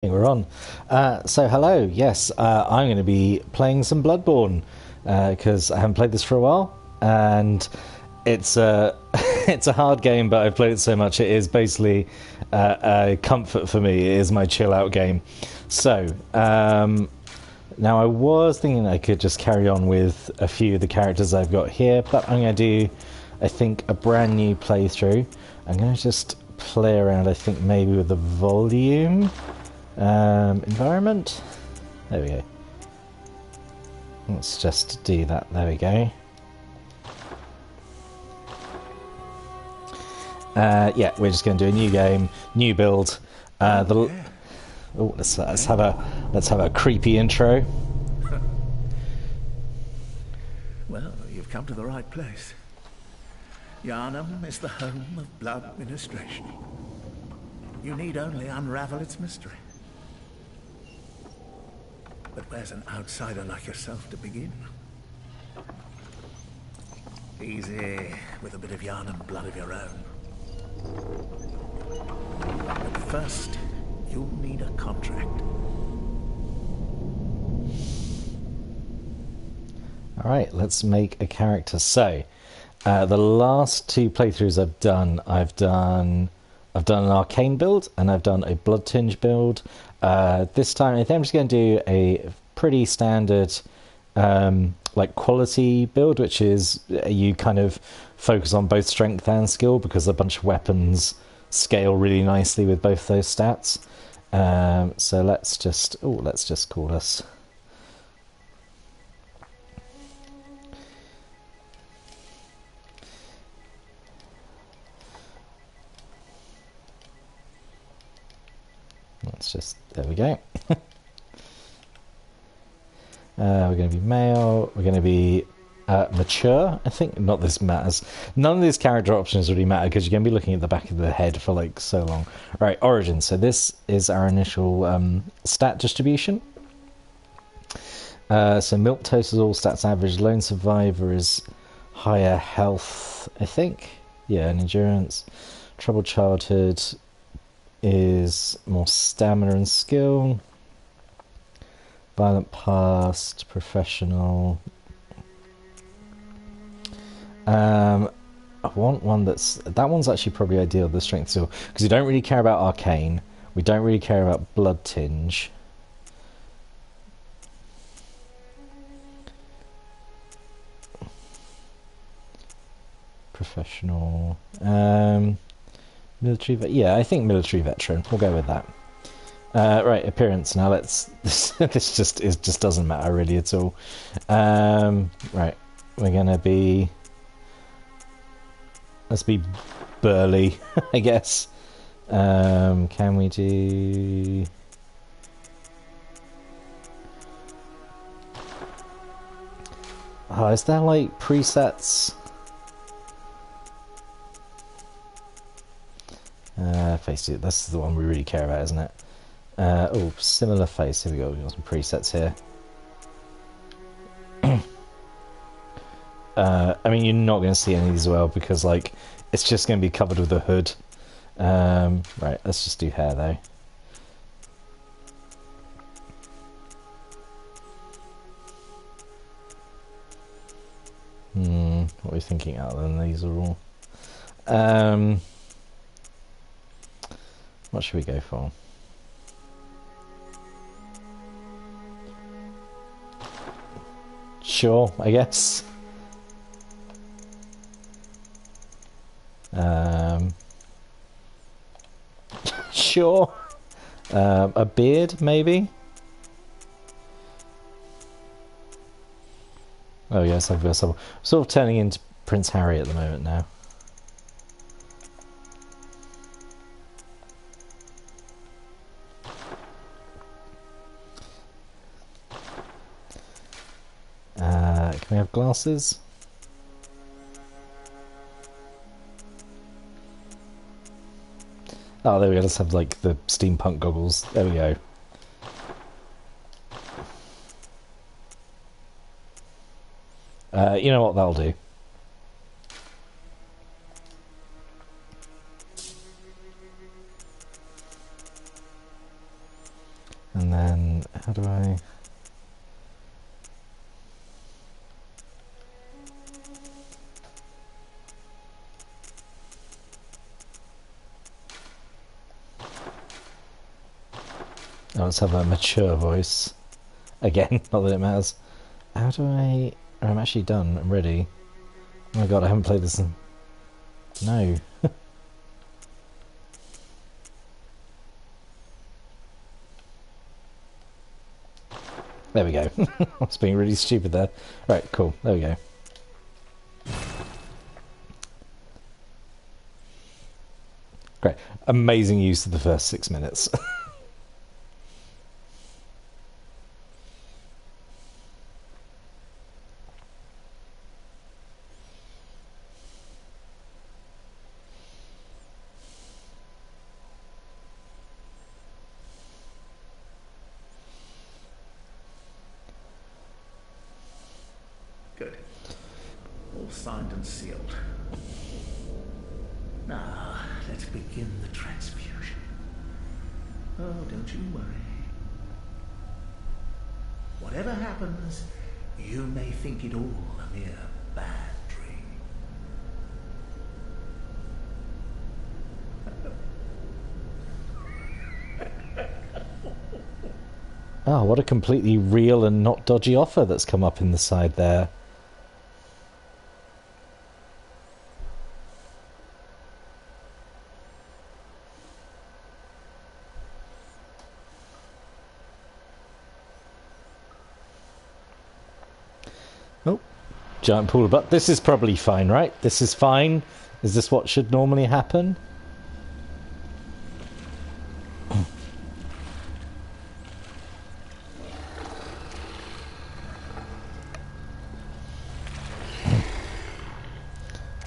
We're on. So hello, yes, I'm going to be playing some Bloodborne because I haven't played this for a while, and it's a it's a hard game, but I've played it so much it is basically a comfort for me. It is my chill out game. So now I was thinking I could just carry on with a few of the characters I've got here, but I'm going to do, I think, a brand new playthrough. I'm going to just play around, I think, maybe with the volume. Environment. There we go. Let's just do that. There we go. Yeah, we're just going to do a new game, new build. Let's have a creepy intro. Well, you've come to the right place. Yharnam is the home of blood administration. You need only unravel its mystery. But where's an outsider like yourself to begin? Easy, with a bit of Yharnam blood of your own. But first, you'll need a contract. Alright, let's make a character. So, the last two playthroughs I've done an arcane build and I've done a blood tinge build. This time I think I'm just going to do a pretty standard like quality build, which is you kind of focus on both strength and skill because a bunch of weapons scale really nicely with both those stats. So let's just call us. There we go. We're going to be male, we're going to be mature, I think. Not this matters. None of these character options really matter because you're going to be looking at the back of the head for like so long. Right, origin. So this is our initial stat distribution. So milk toast is all stats average. Lone survivor is higher health, I think. Yeah, and endurance. Troubled childhood is more stamina and skill. Violent past, professional. I want one that one's actually probably ideal, the strength skill, because we don't really care about arcane. We don't really care about blood tinge. Professional. Military yeah, I think military veteran. We'll go with that. Right, appearance. Now let's. This just doesn't matter really at all. Right, we're gonna be. Let's be burly, I guess. Can we do? Oh, is there like presets? Face it. This is the one we really care about, isn't it? Oh, similar face. Here we go. We've got some presets here. I mean, you're not going to see any of these as well because, like, it's just going to be covered with a hood. Right, let's just do hair though. What are we thinking out of them? These are all. What should we go for? Sure, I guess. Sure. A beard, maybe? Oh yes, I'm sort of turning into Prince Harry at the moment now. Can we have glasses? Oh, there we go. Let's have like the steampunk goggles. There we go. You know what? That'll do. And then, how do I... Oh, let's have a mature voice. Again, not that it matters. How do I... Oh, I'm actually done. I'm ready. Oh my god, I haven't played this in... No. There we go. I was being really stupid there. Right, cool. There we go. Great. Amazing use of the first 6 minutes. Good. All signed and sealed. Now, let's begin the transfusion. Oh, don't you worry. Whatever happens, you may think it all a mere bad dream. Oh, what a completely real and not dodgy offer that's come up in the side there. Oh, giant pool of blood. This is probably fine, right? This is fine. Is this what should normally happen?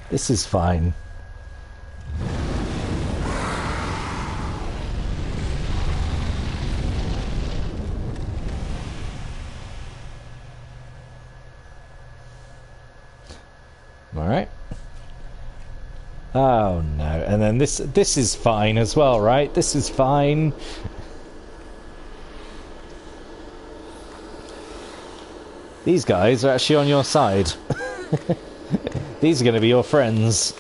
This is fine. Alright. Oh no, and then this is fine as well, right? This is fine. These guys are actually on your side. These are going to be your friends.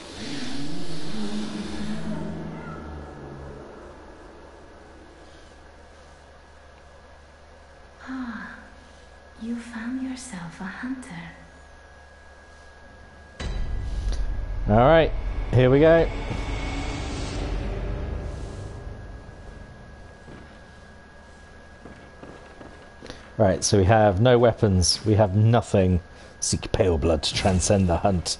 Ah, you found yourself a hunter. Alright, here we go. Right, so we have no weapons, we have nothing. Seek pale blood to transcend the hunt.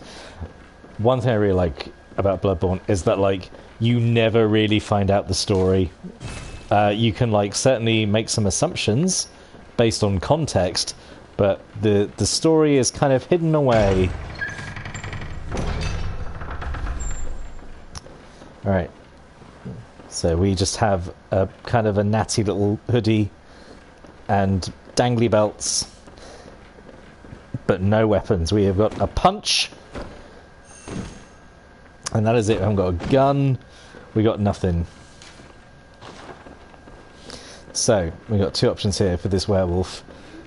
One thing I really like about Bloodborne is that, like, you never really find out the story. You can, like, certainly make some assumptions based on context, but the story is kind of hidden away. Alright. So we just have a kind of a natty little hoodie and dangly belts, but no weapons. We have got a punch, and that is it. We haven't got a gun. We got nothing. So we got two options here for this werewolf,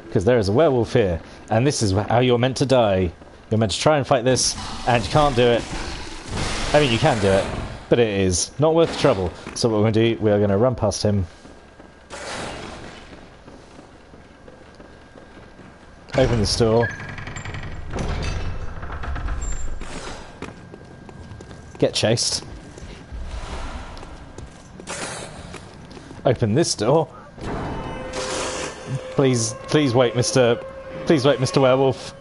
because there is a werewolf here, and this is how you're meant to die. You're meant to try and fight this, and you can't do it. I mean, you can do it, but it is not worth the trouble. So what we're going to do, we are going to run past him, open the store, get chased, open this door. Please wait, Mr. Please wait, Mr. Werewolf.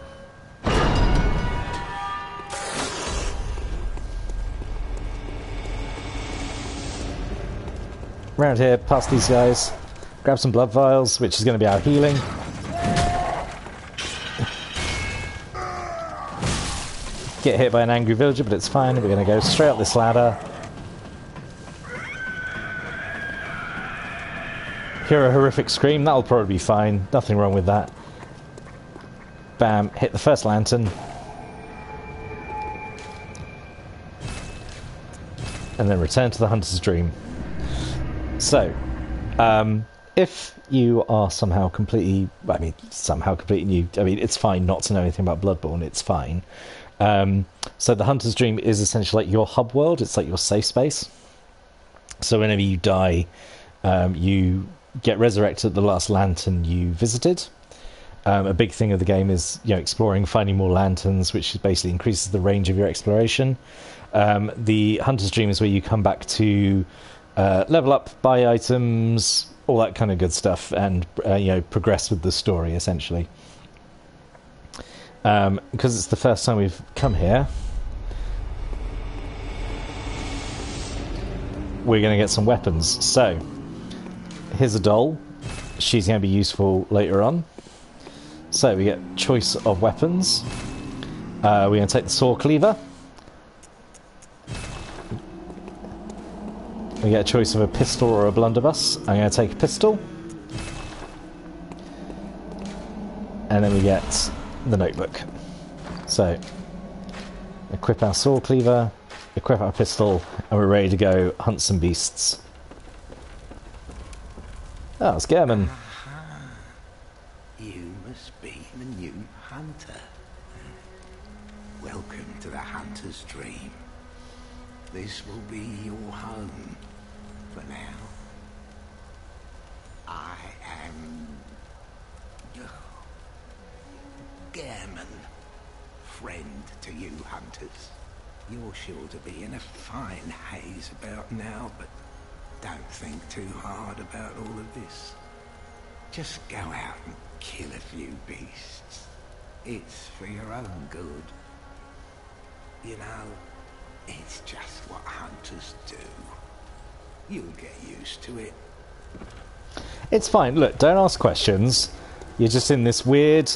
Round here, past these guys, grab some blood vials, which is going to be our healing. Get hit by an angry villager, but it's fine. We're going to go straight up this ladder. Hear a horrific scream. That'll probably be fine. Nothing wrong with that. Bam. Hit the first lantern. And then return to the hunter's dream. So, if you are somehow completely new, I mean, it's fine not to know anything about Bloodborne, it's fine. So the Hunter's Dream is essentially like your hub world, it's like your safe space. So whenever you die, you get resurrected at the last lantern you visited. A big thing of the game is, exploring, finding more lanterns, which basically increases the range of your exploration. The Hunter's Dream is where you come back to level up, buy items, all that kind of good stuff, and progress with the story, essentially. Because it's the first time we've come here, we're going to get some weapons. So, here's a doll. She's going to be useful later on. So, we get choice of weapons. We're going to take the saw cleaver. We get a choice of a pistol or a blunderbuss. I'm going to take a pistol. And then we get the notebook. So, equip our saw cleaver, equip our pistol, and we're ready to go hunt some beasts. Oh, it's Gehrman. You must be the new hunter. Welcome to the Hunter's Dream. This will be your home for now. I am Gehrman, friend to you hunters. You're sure to be in a fine haze about now, but don't think too hard about all of this. Just go out and kill a few beasts. It's for your own good. You know, it's just what hunters do. You'll get used to it. It's fine. Look, don't ask questions. You're just in this weird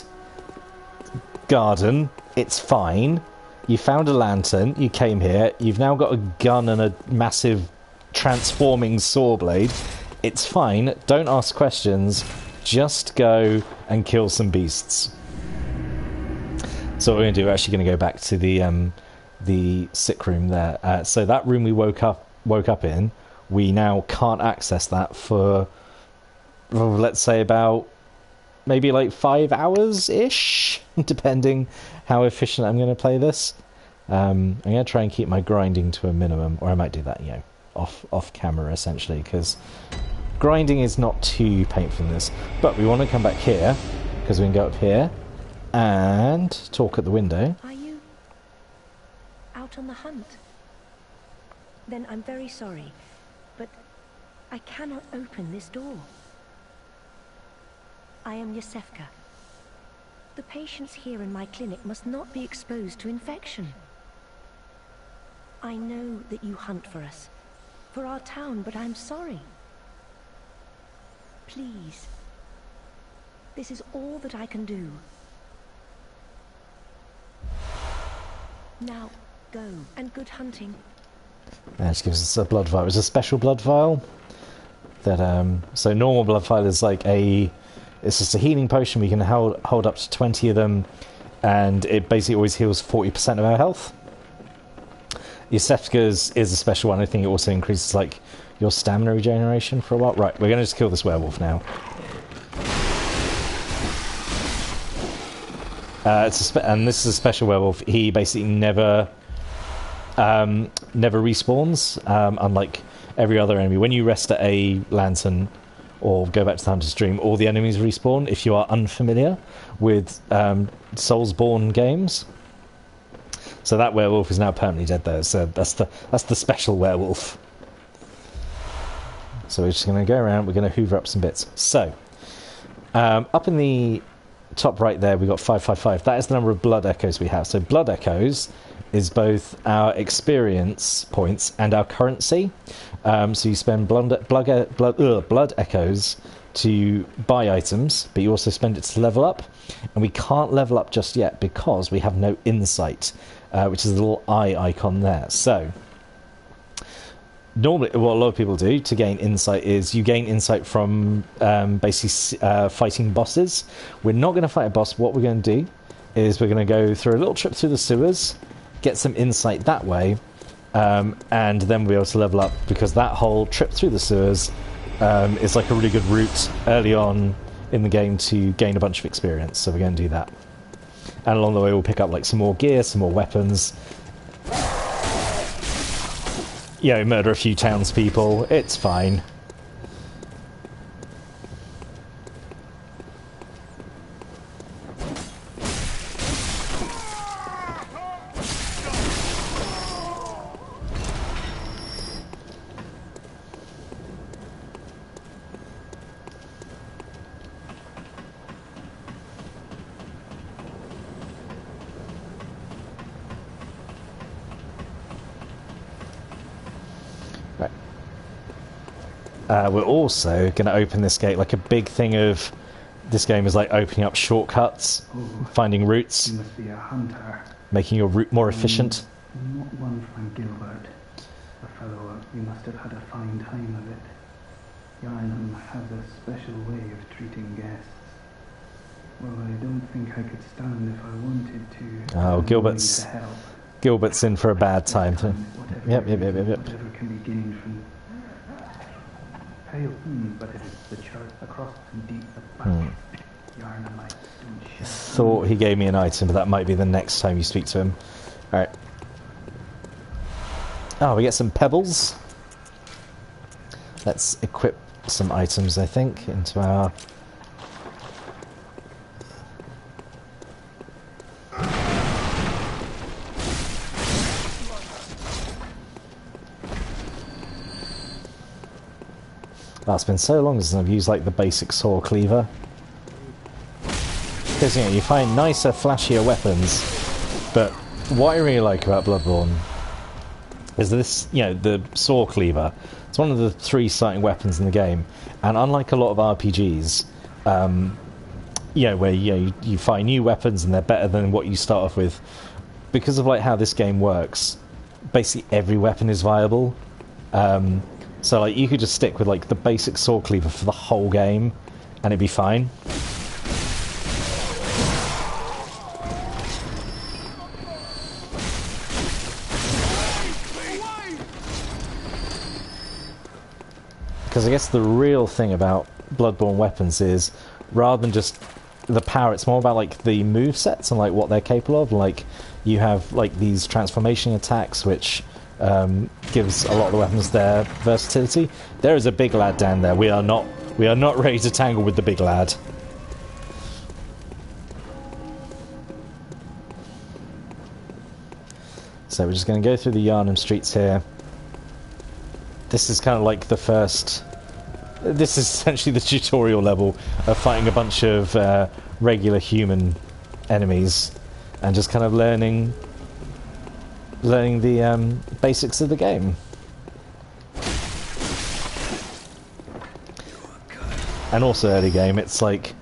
garden. It's fine. You found a lantern. You came here. You've now got a gun and a massive transforming saw blade. It's fine. Don't ask questions. Just go and kill some beasts. So what we're going to do, we're actually going to go back to the sick room there. So that room we woke up in, we now can't access that for, let's say, about maybe like 5 hours-ish, depending how efficient I'm going to play this. I'm going to try and keep my grinding to a minimum, or I might do that, off camera, essentially, because grinding is not too painful in this. But we want to come back here, because we can go up here and talk at the window. Are you out on the hunt? Then I'm very sorry, but I cannot open this door. I am Yosefka. The patients here in my clinic must not be exposed to infection. I know that you hunt for us, for our town, but I'm sorry. Please. This is all that I can do. Now, go, and good hunting. She gives us a blood vial. It's a special blood vial. That so normal blood vial is like it's just a healing potion. We can hold up to 20 of them, and it basically always heals 40% of our health. Yosefka's is a special one. I think it also increases like your stamina regeneration for a while. Right, we're going to just kill this werewolf now. And this is a special werewolf. He basically never respawns, unlike every other enemy. When you rest at a lantern or go back to the Hunter's Dream, all the enemies respawn. If you are unfamiliar with Soulsborne games, so that werewolf is now permanently dead. There, so that's the special werewolf. So we're just going to go around. We're going to hoover up some bits. So up in the top right there, we got 555. That is the number of blood echoes we have. So blood echoes is both our experience points and our currency. So you spend blood echoes to buy items, but you also spend it to level up. And we can't level up just yet because we have no insight, which is the little eye icon there. So normally what a lot of people do to gain insight is you gain insight from basically fighting bosses. We're not going to fight a boss. What we're going to do is we're going to go through a little trip through the sewers, get some insight that way, and then we'll be able to level up, because that whole trip through the sewers is like a really good route early on in the game to gain a bunch of experience, so we're going to do that. And along the way we'll pick up like some more gear, some more weapons. You know, murder a few townspeople, it's fine. We're also going to open this gate. Like a big thing of this game is like opening up shortcuts, finding routes, You must be a hunter. making your route more efficient. Not one from Gilbert. A fellow, you must have had a fine time of it. Yarnum has a special way of treating guests. Well, I don't think I could stand if I wanted to. Oh, Gilbert's To help. Gilbert's in for a bad time. Yep. Whatever can be gained from pale, but it is the chart across and deep the back. Yarnamite don't share. Thought he gave me an item, but that might be the next time you speak to him. Alright. Oh, we get some pebbles. Let's equip some items, I think, into our... Oh, it's been so long since I've used like the basic saw cleaver. Because you know, you find nicer, flashier weapons, but what I really like about Bloodborne is this, you know, the saw cleaver. It's one of the 3 starting weapons in the game, and unlike a lot of RPGs, you know, where you find new weapons and they're better than what you start off with, because of like how this game works, basically every weapon is viable. So like you could just stick with like the basic saw cleaver for the whole game, and it'd be fine. Because I guess the real thing about Bloodborne weapons is, rather than just the power, it's more about like the move sets and like what they're capable of. Like you have like these transformation attacks, which gives a lot of the weapons their versatility. There is a big lad down there. We are not ready to tangle with the big lad. So we're just going to go through the Yarnum streets here. This is kind of like the first... This is essentially the tutorial level of fighting a bunch of regular human enemies and just kind of learning the basics of the game. And also early game, it's like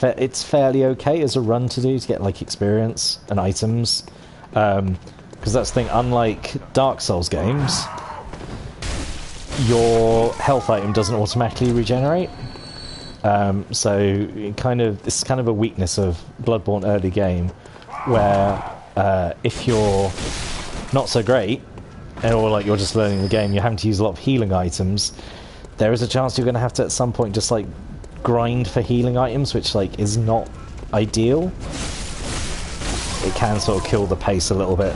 it's fairly okay as a run to do to get like experience and items, because that's the thing. Unlike Dark Souls games, your health item doesn't automatically regenerate. So it's kind of a weakness of Bloodborne early game, where if you're not so great, or like you're just learning the game, you're having to use a lot of healing items, there is a chance you're going to have to at some point just like grind for healing items, which like is not ideal. It can sort of kill the pace a little bit.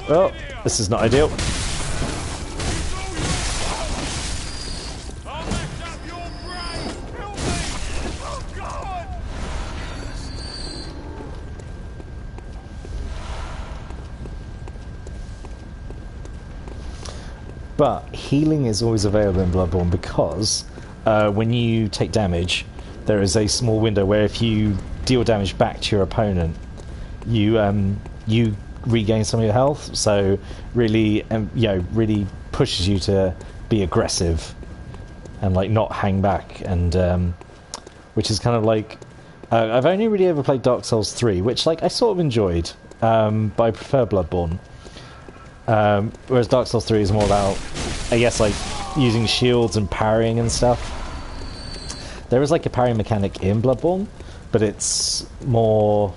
Well, this is not ideal. But healing is always available in Bloodborne because when you take damage, there is a small window where if you deal damage back to your opponent, you regain some of your health. So really, really pushes you to be aggressive and like not hang back. And which is kind of like I've only really ever played Dark Souls 3, which like I sort of enjoyed, but I prefer Bloodborne. Whereas Dark Souls 3 is more about, I guess, like using shields and parrying and stuff. There is like a parry mechanic in Bloodborne, but it's more...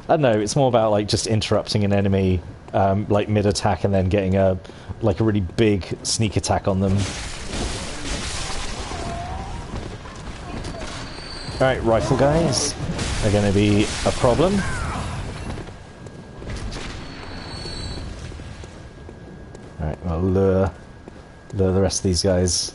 I don't know, it's more about like just interrupting an enemy like mid-attack and then getting a really big sneak attack on them. Alright, rifle guys are going to be a problem. Alright, I'll lure the rest of these guys.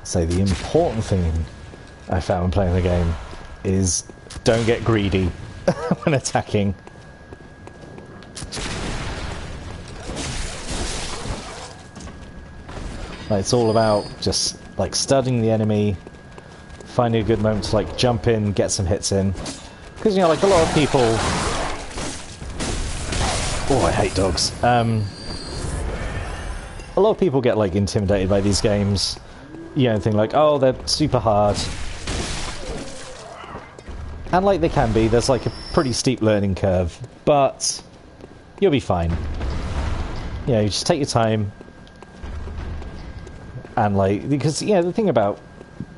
So the important thing I found when playing the game is don't get greedy when attacking. Like, it's all about just like studying the enemy, finding a good moment to like jump in, get some hits in. Because, you know, like a lot of people... Oh, I hate dogs. A lot of people get like intimidated by these games. You know, think like, oh, they're super hard. And like they can be, there's like a pretty steep learning curve, but you'll be fine. You know, you just take your time. And like, because, you know, the thing about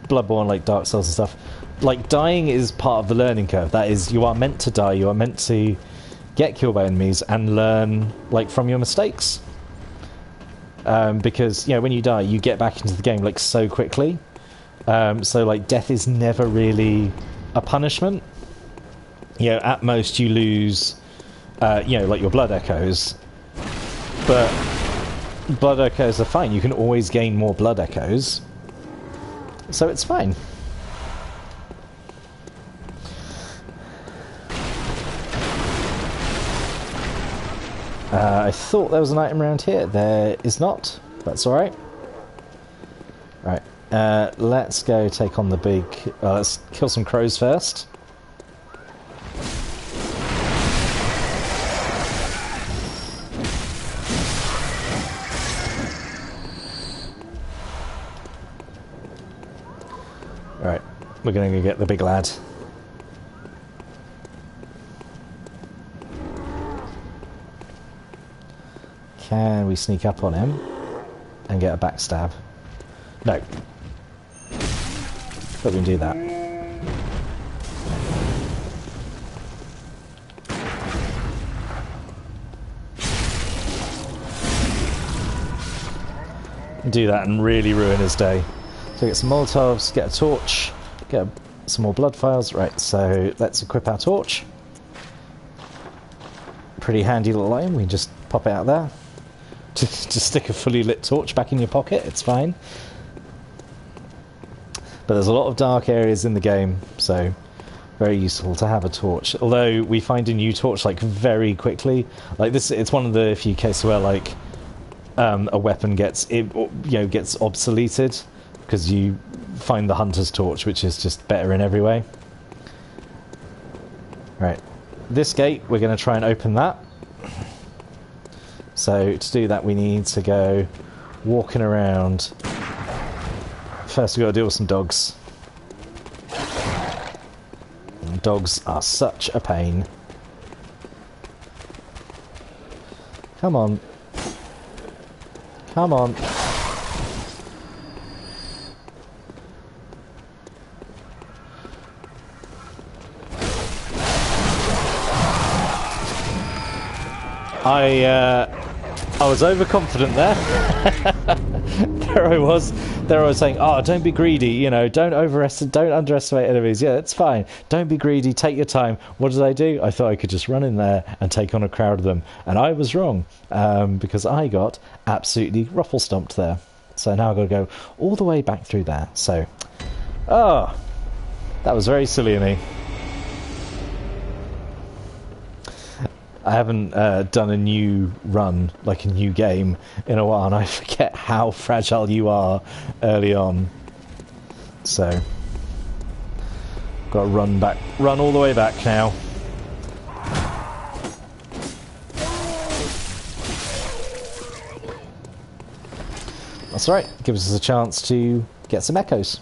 Bloodborne, like Dark Souls and stuff, like dying is part of the learning curve. That is, you are meant to die, you are meant to get killed by enemies and learn like from your mistakes. Because, you know, when you die, you get back into the game, like, so quickly. So, like, death is never really a punishment. You know, at most you lose, you know, like, your blood echoes. But blood echoes are fine. You can always gain more blood echoes. So it's fine. I thought there was an item around here. There is not. That's alright. Right. Let's go take on the big... let's kill some crows first. Alright. We're going to go get the big lad. Can we sneak up on him and get a backstab? No. But we can do that. Do that and really ruin his day. So get some Molotovs, get a torch, get some more blood vials. Right, so let's equip our torch. Pretty handy little item, we can just pop it out there. Just stick a fully lit torch back in your pocket, it's fine. But there's a lot of dark areas in the game, so very useful to have a torch. Although we find a new torch like very quickly. Like this, it's one of the few cases where like a weapon gets obsoleted because you find the hunter's torch, which is just better in every way. Right, this gate we're going to try and open that. So to do that we need to go walking around. First we've got to deal with some dogs. And dogs are such a pain. Come on. Come on. I was overconfident there. There I was saying, oh, don't be greedy, you know, don't underestimate enemies. Yeah, it's fine. Don't be greedy, take your time. What did I do? I thought I could just run in there and take on a crowd of them. And I was wrong, because I got absolutely ruffle stomped there. So now I've got to go all the way back through there. So, that was very silly of me. I haven't done a new run, like a new game, in a while, and I forget how fragile you are early on. So, got to run all the way back now. that's all right. Gives us a chance to get some echoes.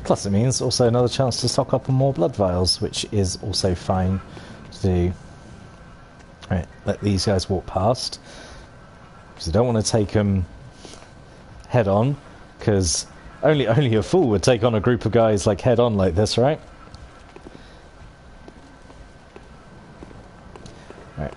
Plus it means also another chance to stock up on more blood vials, which is also fine to do. Right, let these guys walk past. Because I don't want to take them head on, because only a fool would take on a group of guys like head on like this, right? Right.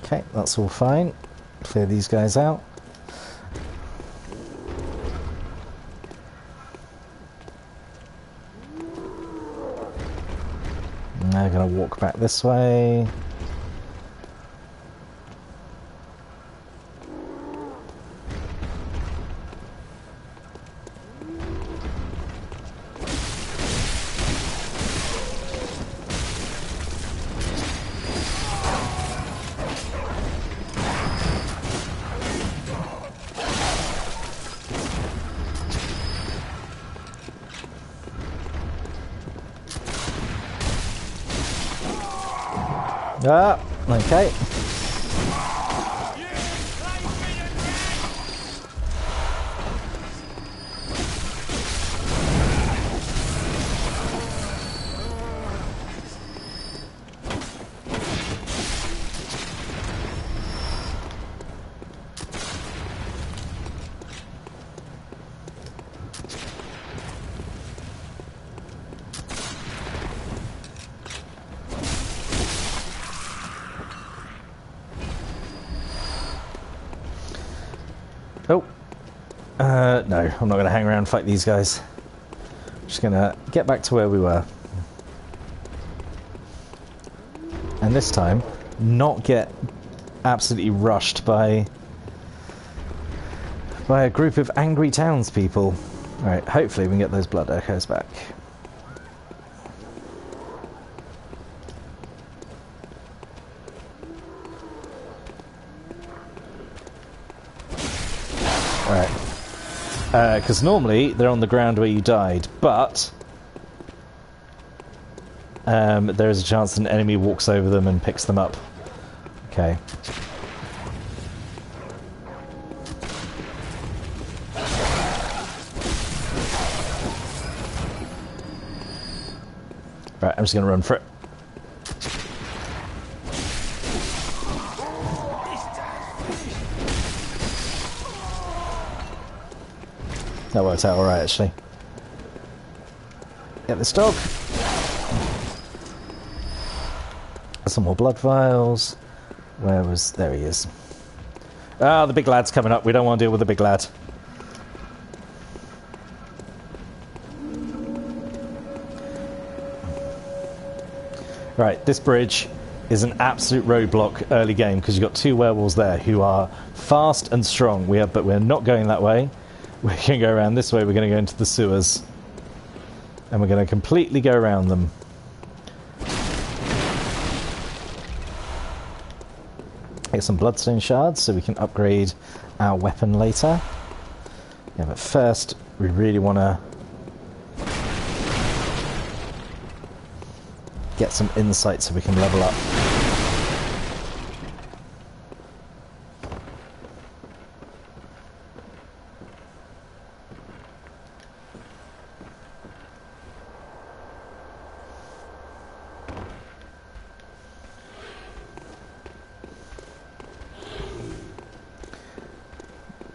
Okay, that's all fine. Clear these guys out. Now I'm going to walk back this way. Ah, okay. Oh. No, I'm not going to hang around and fight these guys. I'm just going to get back to where we were. And this time, not get absolutely rushed by a group of angry townspeople. Alright, hopefully we can get those blood echoes back. Because normally they're on the ground where you died, but there is a chance an enemy walks over them and picks them up. Okay. Right, I'm just going to run for it. That worked out alright, actually. Get this dog. Some more blood vials. Where was... There he is. Ah, the big lad's coming up. We don't want to deal with the big lad. Right, this bridge is an absolute roadblock early game because you've got two werewolves there who are fast and strong. But we're not going that way. We're going to go around this way. We're going to go into the sewers. And we're going to completely go around them. Get some bloodstone shards so we can upgrade our weapon later. Yeah, but first we really want to get some insight so we can level up.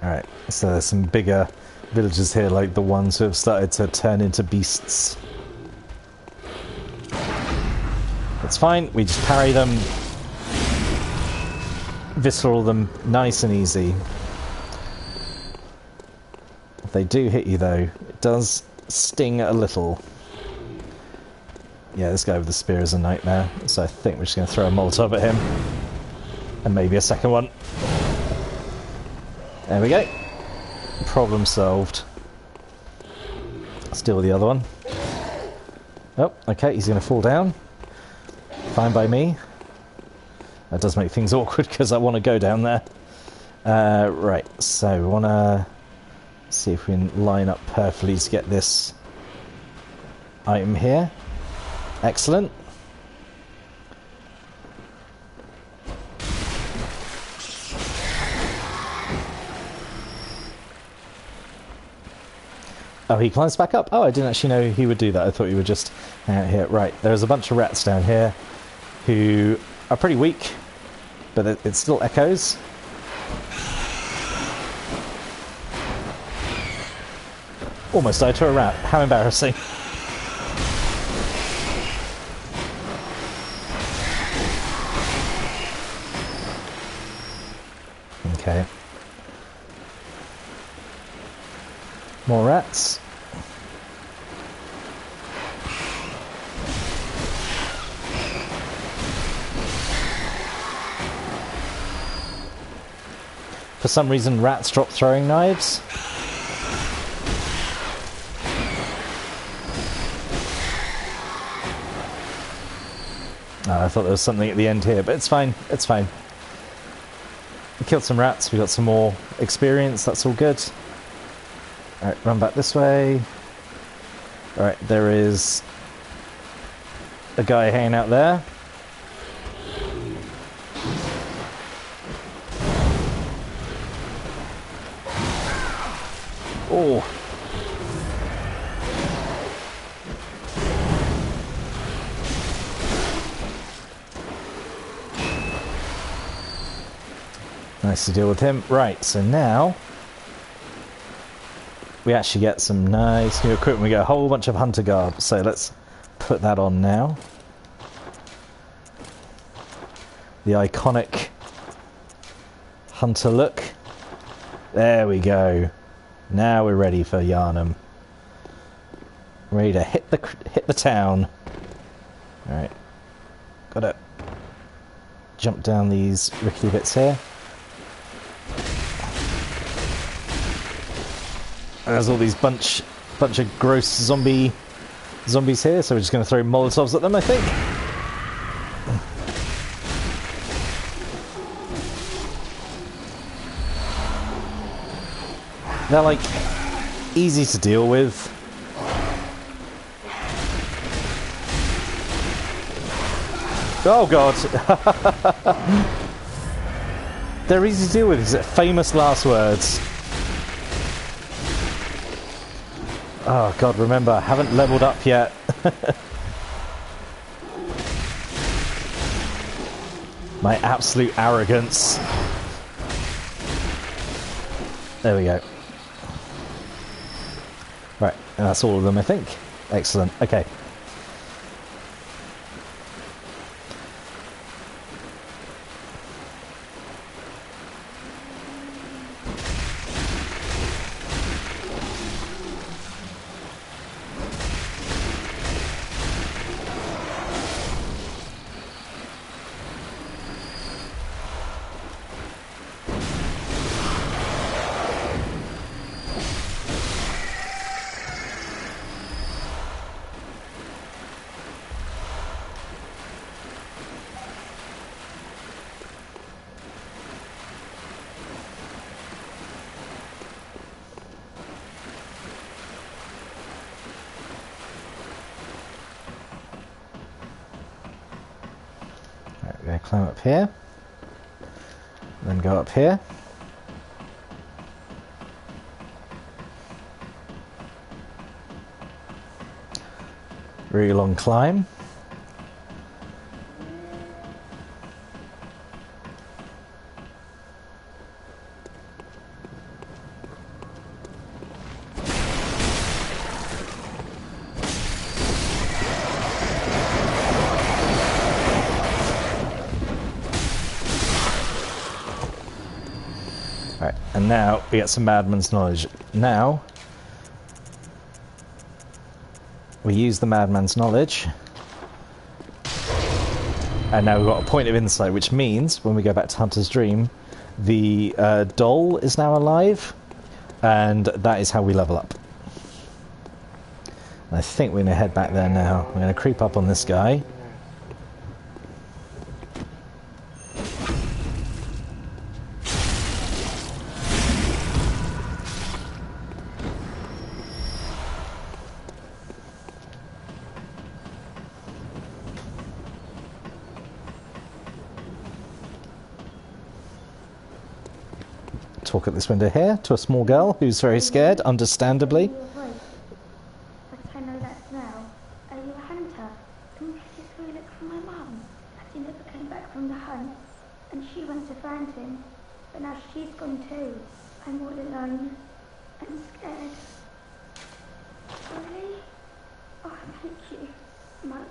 Alright, so there's some bigger villagers here, like the ones who have started to turn into beasts. It's fine, we just parry them, visceral them, nice and easy. If they do hit you though, it does sting a little. Yeah, this guy with the spear is a nightmare, so I think we're just going to throw a Molotov at him. And maybe a second one. There we go. Problem solved. Let's deal with the other one. Oh, okay, he's going to fall down. Fine by me. That does make things awkward because I want to go down there. Right, so we want to see if we can line up perfectly to get this item here. Excellent. Oh, he climbs back up? Oh, I didn't actually know he would do that. I thought he would just hang out here. Right, there's a bunch of rats down here who are pretty weak, but it still echoes. Almost died to a rat. How embarrassing. Okay. More rats. For some reason, rats drop throwing knives. Oh, I thought there was something at the end here, but it's fine. It's fine. We killed some rats. We got some more experience. That's all good. Alright, run back this way. Alright, there is a guy hanging out there. Oh. Nice to deal with him. Right, so now we actually get some nice new equipment. We get a whole bunch of hunter garb, so let's put that on now. The iconic hunter look. There we go. Now we're ready for Yharnam. Ready to hit the town. All right, gotta jump down these rickety bits here. There's all these bunch of gross zombies here, so we're just going to throw Molotovs at them, I think. They're like easy to deal with. Oh god. They're easy to deal with. Is it famous last words? Oh god, remember, I haven't leveled up yet. My absolute arrogance. There we go. Right, and that's all of them, I think. Excellent, okay. climb up here. Then go up here. Really long climb. Right, and now we get some Madman's Knowledge. Now, we use the Madman's Knowledge, and now we've got a point of insight, which means when we go back to Hunter's Dream, the doll is now alive, and that is how we level up. And I think we're going to head back there now. We're going to creep up on this guy. Talk at this window here to a small girl who's very scared, understandably. But I know that now. Are you a hunter? Can you just go look for my mum? She never came back from the hunt, and she went to find him. But now she's gone too. I'm all alone. I'm scared. Really? Oh, thank you. My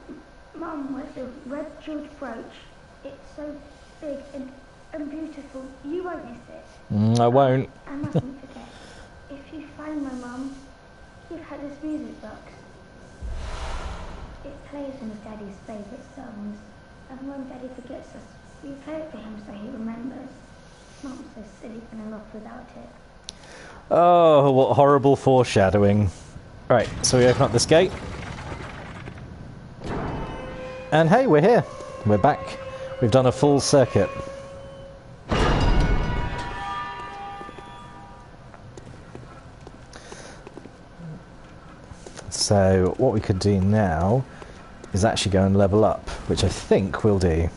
mum wears a red jeweled brooch. It's so big and beautiful. You won't miss it. I won't. I mustn't forget. If you find my mum, give her this music box. It plays one of Daddy's favourite songs, and when Daddy forgets us, we play it for him so he remembers. Mum's so silly running off without it. Oh, what horrible foreshadowing. Right, so we open up this gate. And hey, we're here. We're back. We've done a full circuit. So what we could do now is actually go and level up, which I think we'll do.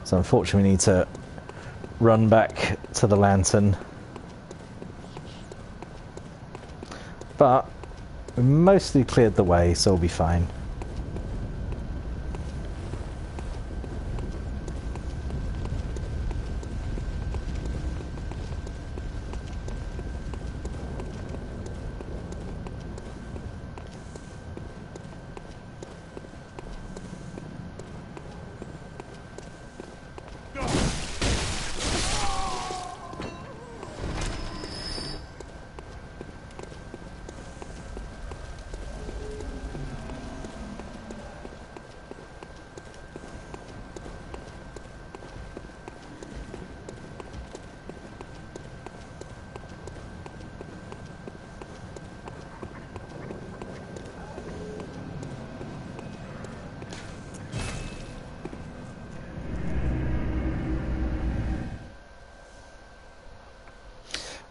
So unfortunately we need to run back to the lantern. But we mostly cleared the way, so we'll be fine.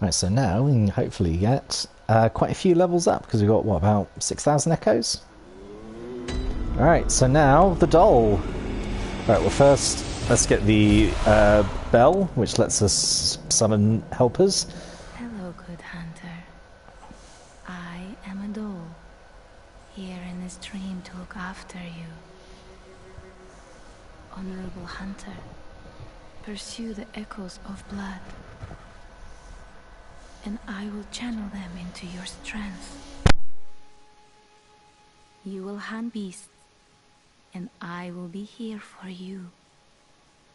Right, so now we can hopefully get quite a few levels up, because we've got, what, about 6,000 echoes? Alright, so now the doll. Right, well first, let's get the bell, which lets us summon helpers. Hello, good hunter. I am a doll, here in this dream to look after you. Honorable hunter, pursue the echoes of blood, and I will channel them into your strength. You will hunt beasts, and I will be here for you,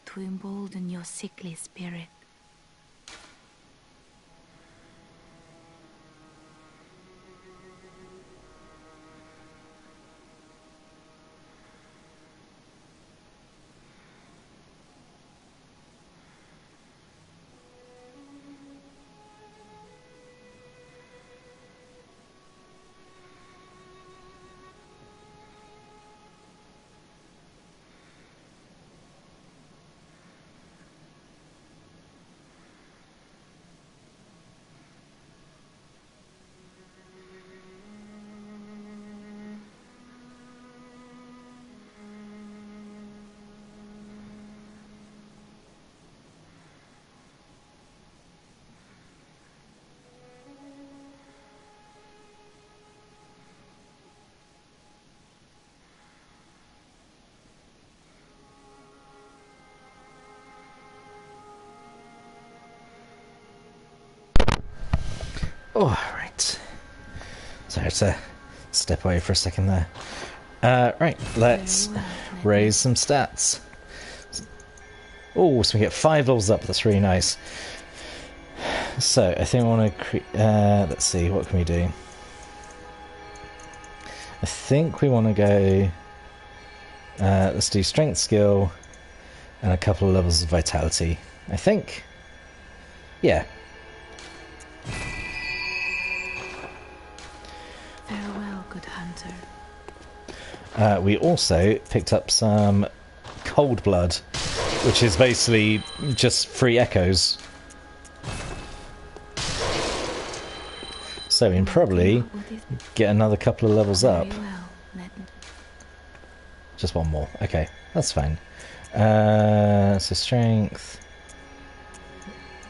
to embolden your sickly spirit. Oh, right. Sorry to step away for a second there. Right, let's raise some stats. Oh, so we get 5 levels up. That's really nice. So I think I want to let's see, what can we do? I think we want to go let's do strength, skill, and a couple of levels of vitality. I think. Yeah. Farewell, good hunter. We also picked up some cold blood, which is basically just free echoes. So we can probably get another couple of levels up. Just one more. Okay, that's fine. So strength,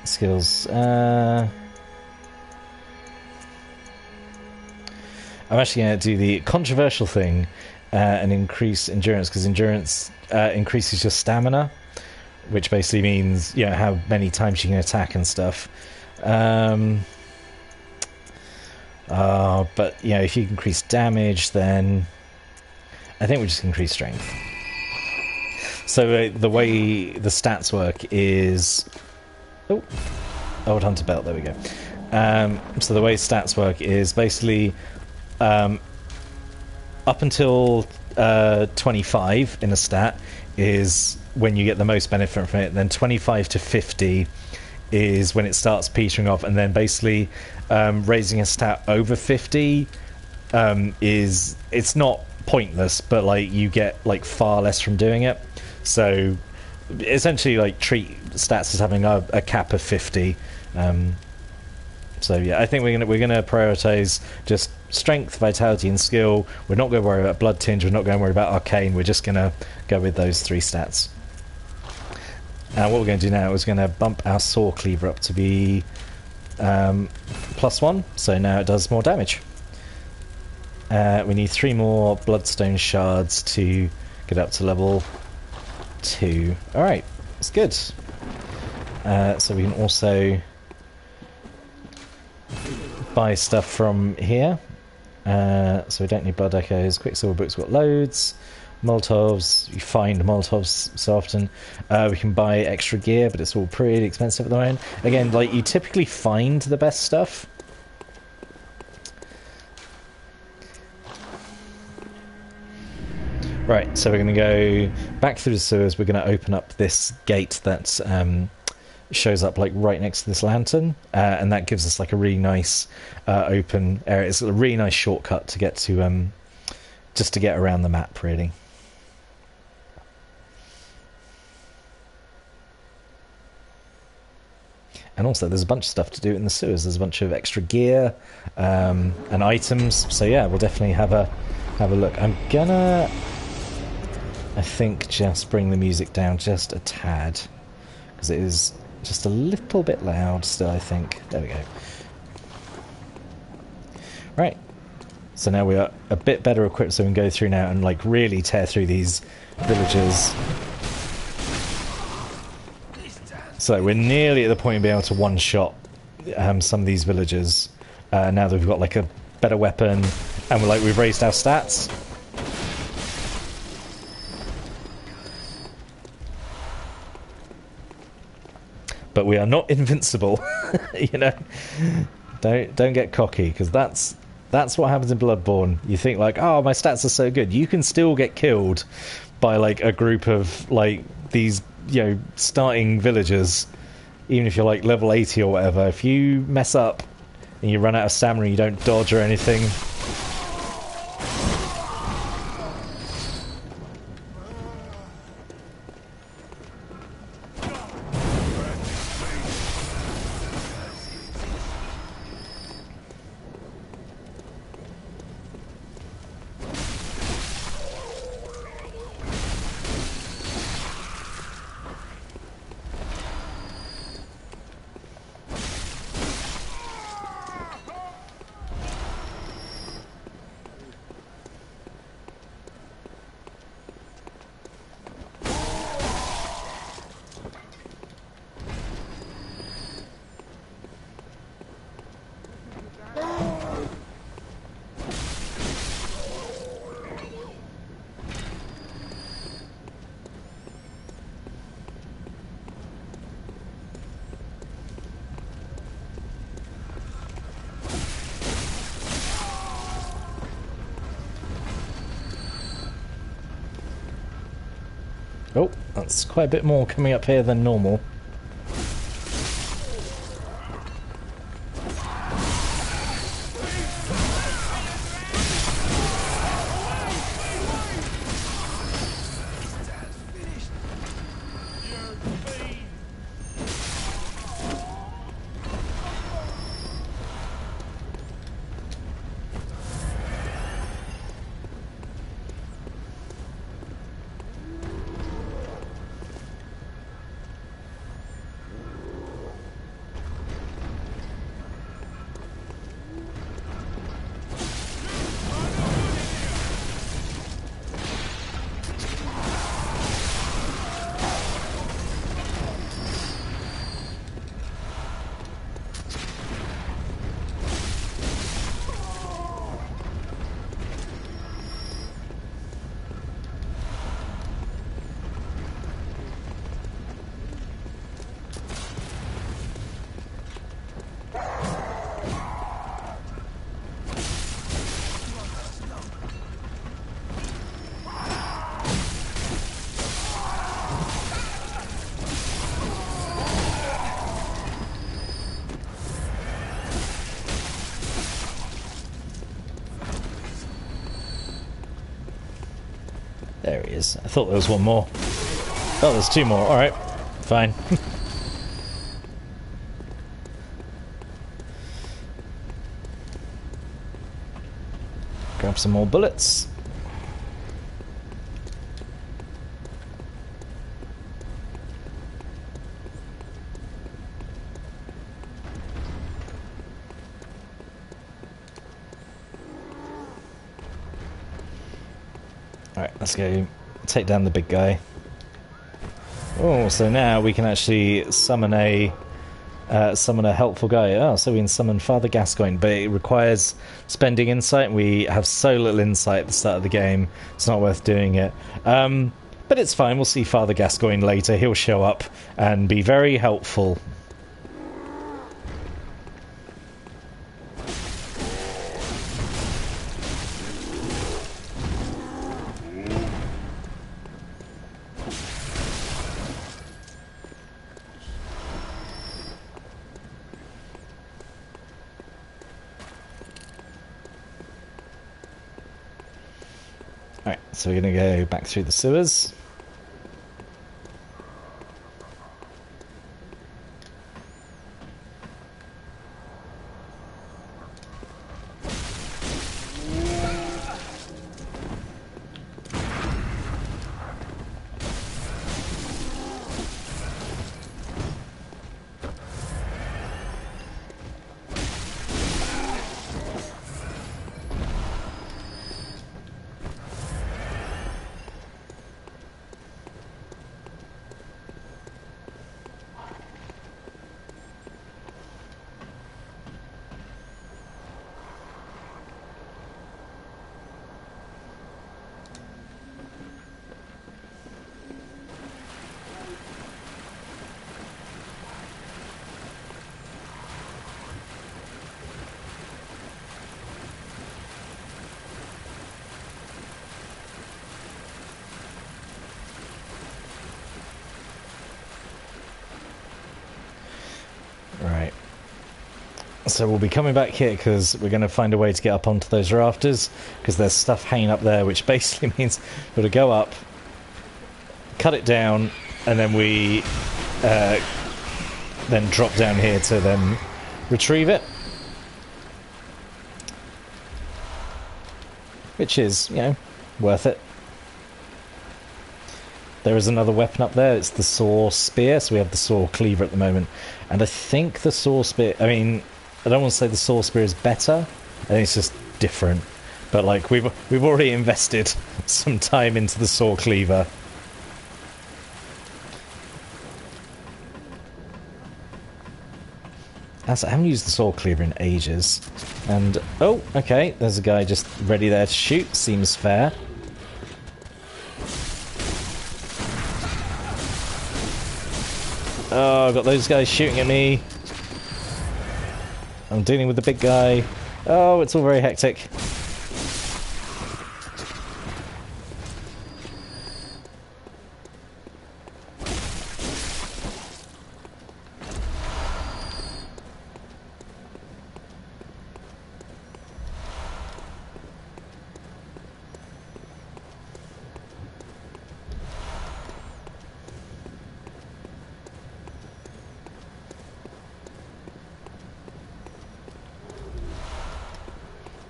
skills. I'm actually going to do the controversial thing and increase endurance, because endurance increases your stamina, which basically means, you know, how many times you can attack and stuff. But, you know, if you increase damage, then I think we just increase strength. So the way the stats work is... Oh, old hunter belt, there we go. So the way stats work is basically up until 25 in a stat is when you get the most benefit from it. Then 25 to 50 is when it starts petering off, and then basically raising a stat over 50 is, it's not pointless, but like you get like far less from doing it. So essentially, like, treat stats as having a cap of 50. So yeah, I think we're gonna prioritize just strength, vitality, and skill. We're not going to worry about blood tinge. We're not going to worry about arcane. We're just gonna go with those 3 stats. And what we're going to do now is going to bump our saw cleaver up to be +1, so now it does more damage. We need 3 more bloodstone shards to get up to level 2. Alright, that's good. So we can also buy stuff from here. So we don't need blood echoes. Quicksilver books, got loads. Molotovs, you find Molotovs so often. We can buy extra gear, but it's all pretty expensive at the moment. Again, like, you typically find the best stuff. Right, so we're going to go back through the sewers. We're going to open up this gate that shows up like right next to this lantern, and that gives us like a really nice open area. It's a really nice shortcut to get to just to get around the map, really. And also, there's a bunch of stuff to do in the sewers. There's a bunch of extra gear and items. So yeah, we'll definitely have a look. I'm gonna, I think, just bring the music down just a tad, because it is just a little bit loud still, I think. There we go. Right. So now we are a bit better equipped, so we can go through now and like really tear through these villages. So we're nearly at the point of being able to one-shot some of these villagers. Now that we've got like a better weapon, and we've raised our stats. But we are not invincible, you know. Don't get cocky, because that's what happens in Bloodborne. You think like, oh, my stats are so good. You can still get killed by like a group of like these, you know, starting villagers, even if you're like level 80 or whatever. If you mess up and you run out of stamina, you don't dodge or anything. Oh, that's quite a bit more coming up here than normal. There he is. I thought there was one more. Oh, there's two more. Alright. Fine. Grab some more bullets. Alright, let's go take down the big guy. Oh, so now we can actually summon a helpful guy. Oh, so we can summon Father Gascoigne, but it requires spending insight. We have so little insight at the start of the game, it's not worth doing it. But it's fine, we'll see Father Gascoigne later. He'll show up and be very helpful. Alright, so we're going to go back through the sewers. Right. So we'll be coming back here because we're going to find a way to get up onto those rafters, because there's stuff hanging up there, which basically means we're going to go up, cut it down, and then we then drop down here to then retrieve it. Which is, you know, worth it. There is another weapon up there. It's the saw spear. So we have the saw cleaver at the moment. And I think the saw spear... I mean, I don't want to say the saw spear is better. I think it's just different. But, like, we've already invested some time into the saw cleaver. As I haven't used the saw cleaver in ages. And... oh, okay. There's a guy just ready there to shoot. Seems fair. Oh, I've got those guys shooting at me. I'm dealing with the big guy. Oh, it's all very hectic.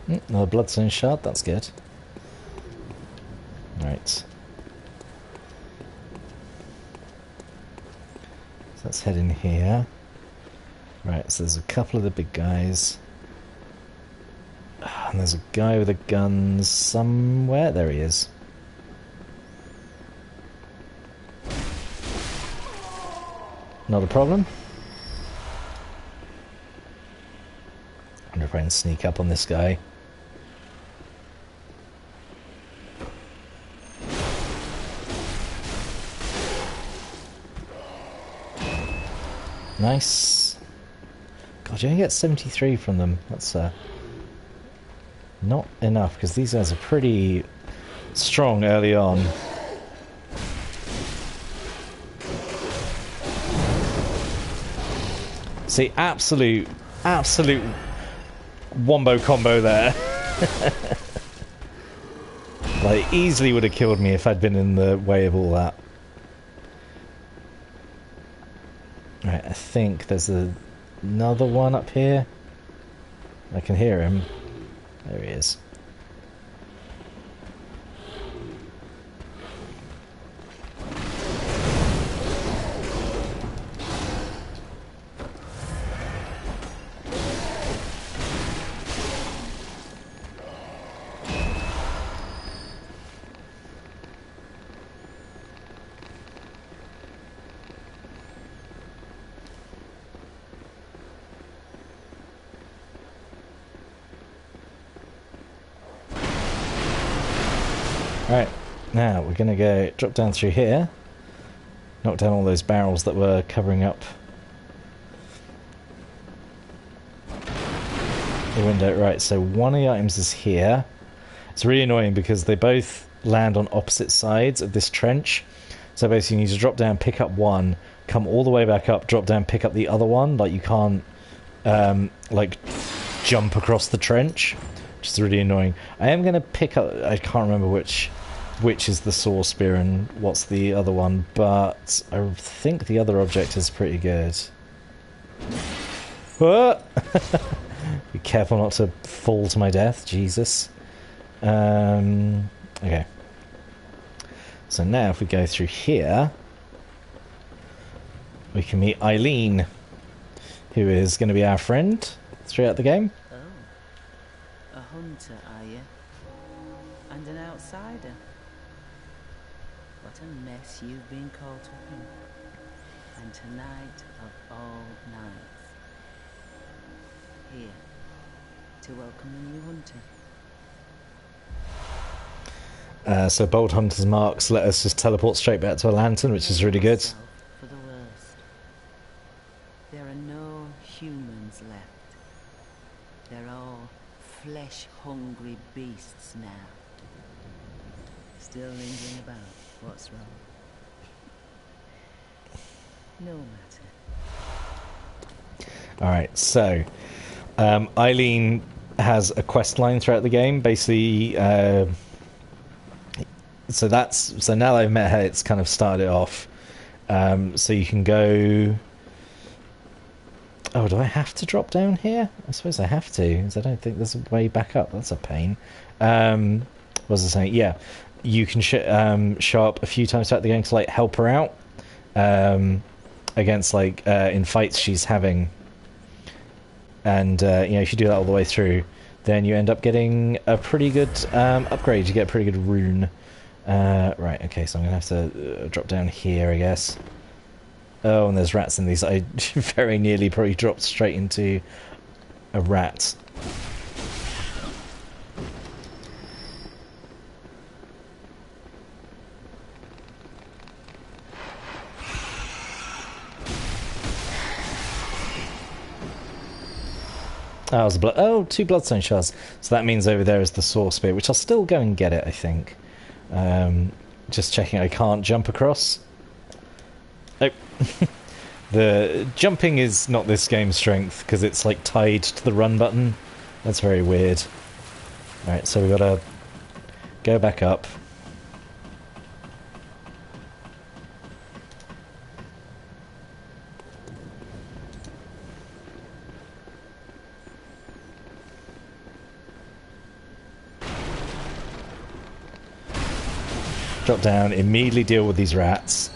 Another bloodstone shard, that's good. Right. So let's head in here. Right, so there's a couple of the big guys. And there's a guy with a gun somewhere. There he is. Not a problem. I'm gonna try and sneak up on this guy. Nice. God, you only get 73 from them. That's not enough, because these guys are pretty strong early on. See, absolute wombo combo there. Like, easily would have killed me if I'd been in the way of all that. Right, I think there's another one up here. I can hear him. There he is. Right, now we're going to go drop down through here, knock down all those barrels that were covering up the window. Right, so one of the items is here. It's really annoying because they both land on opposite sides of this trench. So basically you need to drop down, pick up one, come all the way back up, drop down, pick up the other one. Like, you can't, like, jump across the trench, which is really annoying. I am going to pick up, I can't remember which is the saw spear and what's the other one, but I think the other object is pretty good. Be careful not to fall to my death, Jesus. Okay. So now if we go through here, we can meet Eileen, who is going to be our friend throughout the game. Oh, a hunter, are you? And an outsider? What a mess you've been caught up in. And tonight of all nights. Here, to welcome the new hunter. So Bold Hunter's marks let us just teleport straight back to a lantern, which is really good. For the worst. There are no humans left. They're all flesh-hungry beasts now. Still lingering about. What's wrong? No matter. Alright, so Eileen has a quest line throughout the game. Basically, so now that I've met her, it's kind of started it off. So you can go... Oh, do I have to drop down here? I suppose I have to, because I don't think there's a way back up. That's a pain. What was I saying? Yeah, you can show up a few times throughout the game to, like, help her out against, like, in fights she's having. And, you know, if you do that all the way through, then you end up getting a pretty good upgrade. You get a pretty good rune. Right, okay, so I'm going to have to drop down here, I guess. Oh, and there's rats in these. I very nearly probably dropped straight into a rat. Oh, it was two bloodstone shards. So that means over there is the saw spear, which I'll still go and get it, I think. Just checking I can't jump across. Nope. The jumping is not this game's strength, because it's like tied to the run button. That's very weird. Alright, so we gotta go back up. drop down, immediately deal with these rats.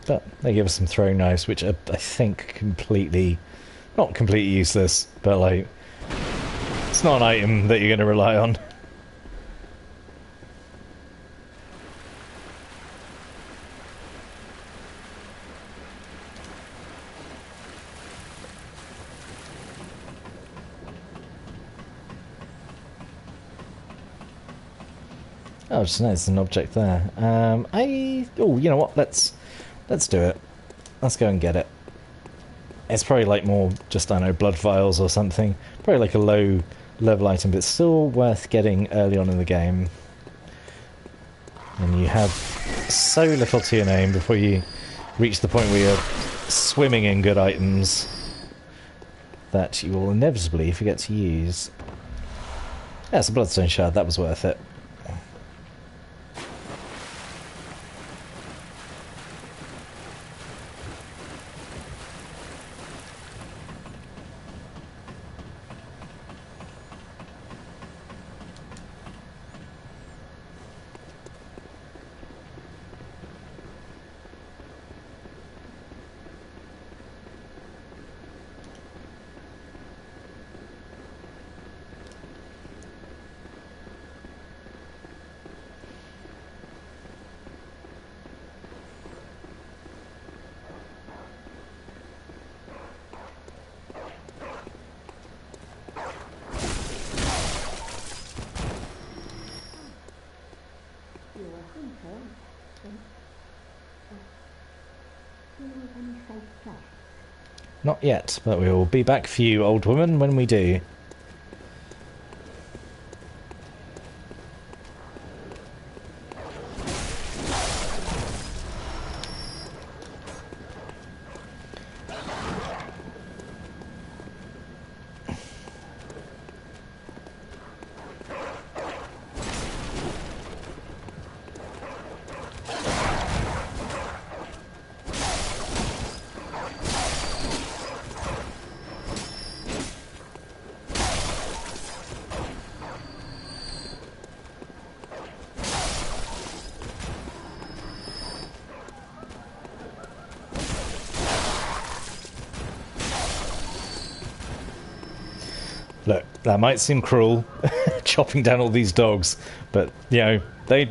But they give us some throwing knives, which are, I think, not completely useless, but like, it's not an item that you're going to rely on. Oh, just noticed an object there. Oh, you know what? Let's do it. Let's go and get it. It's probably like more just, I don't know, blood vials or something. Probably like a low level item, but still worth getting early on in the game. And you have so little to your name before you reach the point where you're swimming in good items that you will inevitably forget to use. Yeah, it's a bloodstone shard. That was worth it. Not yet, but we will be back for you, old woman, when we do. Look, that might seem cruel, chopping down all these dogs, but, you know, they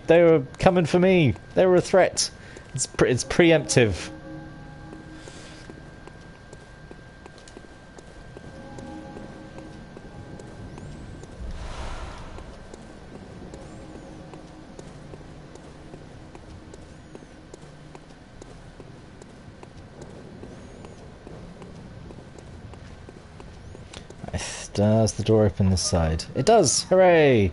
were coming for me. They were a threat. It's preemptive. Does the door open this side? It does! Hooray!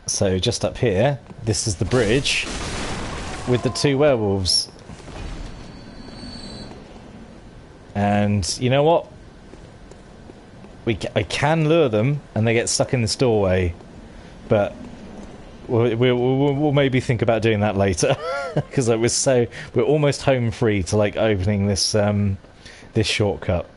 So just up here, this is the bridge with the two werewolves. And you know what? I can lure them and they get stuck in this doorway, but we'll maybe think about doing that later because we're almost home free to like opening this this shortcut.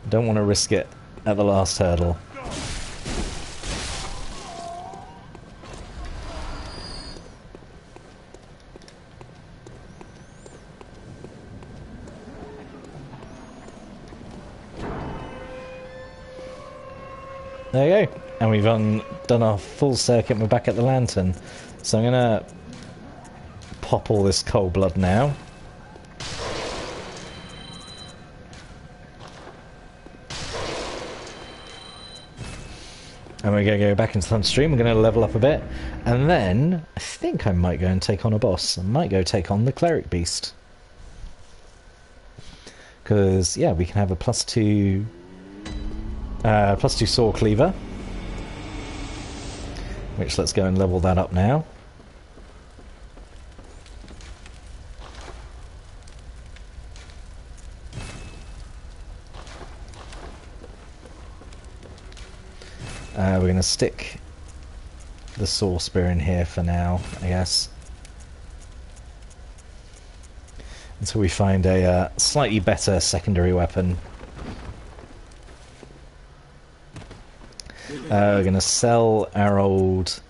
Don't want to risk it at the last hurdle. There you go. And we've done our full circuit and we're back at the lantern. So I'm gonna pop all this cold blood now. And we're going to go back into Lunchstream. We're going to level up a bit. And then, I think I might go and take on a boss. I might go take on the Cleric Beast. Because, yeah, we can have a +2 Saw Cleaver. Which, let's go and level that up now. We're going to stick the Saw Spear in here for now, I guess. Until we find a slightly better secondary weapon. We're going to sell our old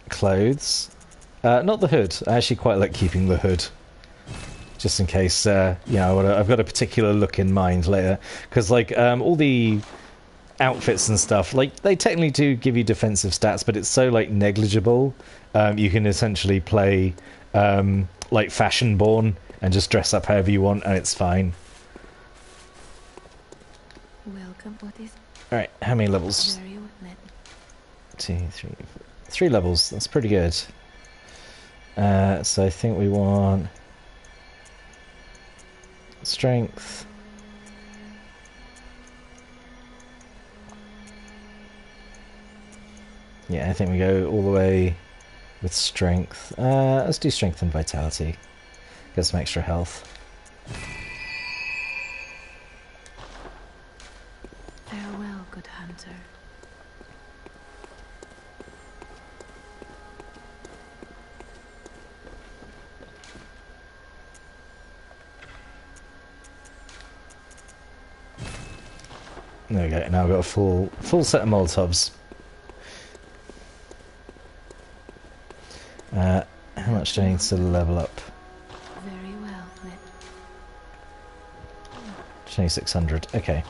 clothes. Not the hood. I actually quite like keeping the hood. Just in case, you know, I've got a particular look in mind later. Because, like, all the outfits and stuff, like, they technically do give you defensive stats, but it's so, like, negligible. You can essentially play, like, fashion-born and just dress up however you want, and it's fine. Welcome, what is... Alright, how many levels? 2, 3, 4. 3 levels, that's pretty good. So I think we want... Strength. Yeah, I think we go all the way with strength. Let's do strength and vitality. Get some extra health. Farewell, good hunter. There we go. Now I've got a full set of Molotovs. How much do I need to level up? Very well, then. 2600. Okay.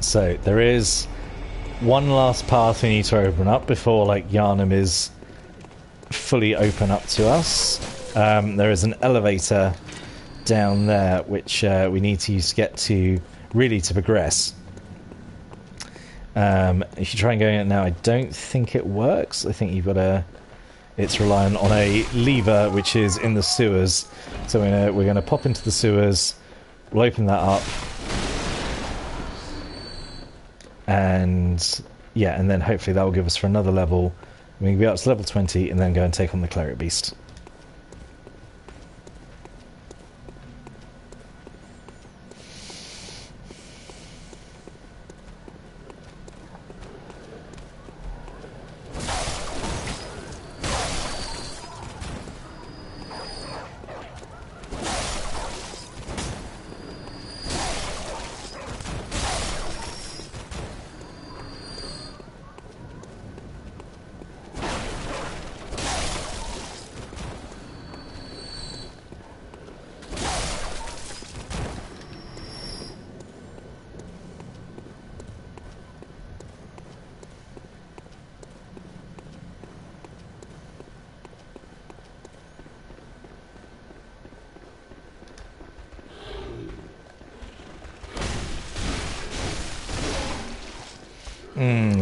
So there is one last path we need to open up before, like, Yharnam is fully open up to us. There is an elevator down there which we need to use to get to, really, to progress. If you try and go in it now, I don't think it works. I think you've got to... It's relying on a lever which is in the sewers. So we're gonna pop into the sewers. We'll open that up. And yeah, and then hopefully that will give us for another level. We can be up to level 20 and then go and take on the Cleric Beast.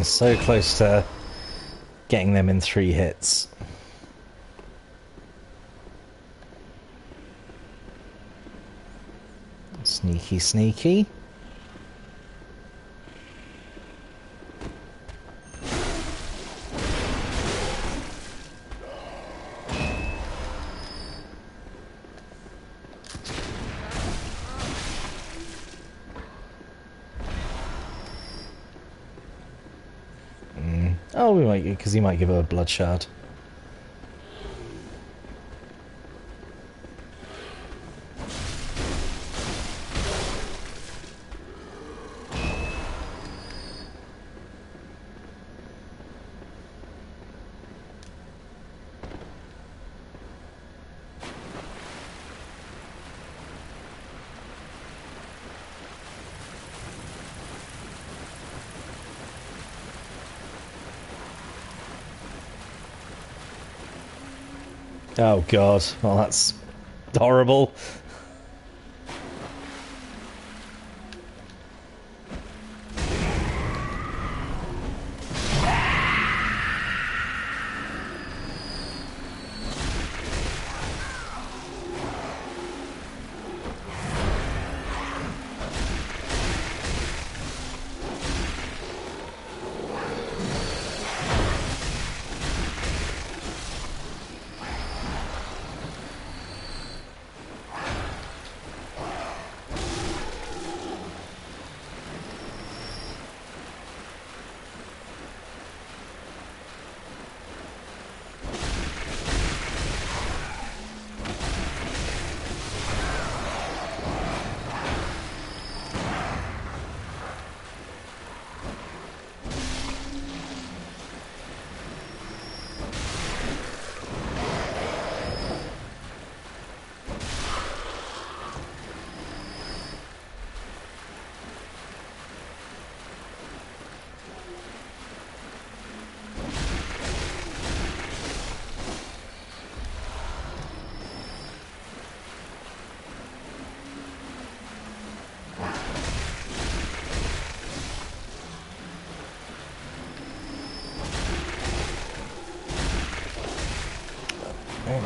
So close to getting them in 3 hits. Sneaky, sneaky. Oh, we might, because he might give her a blood shard. Oh god, well that's horrible.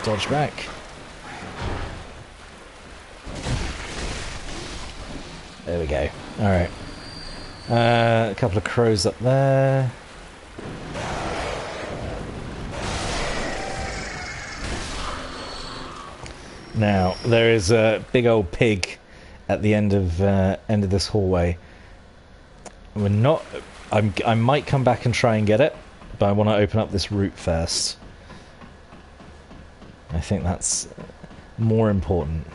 Dodge back. There we go. Alright. A couple of crows up there. Now, there is a big old pig at the end of this hallway. We're not... I might come back and try and get it, but I want to open up this route first. I think that's more important.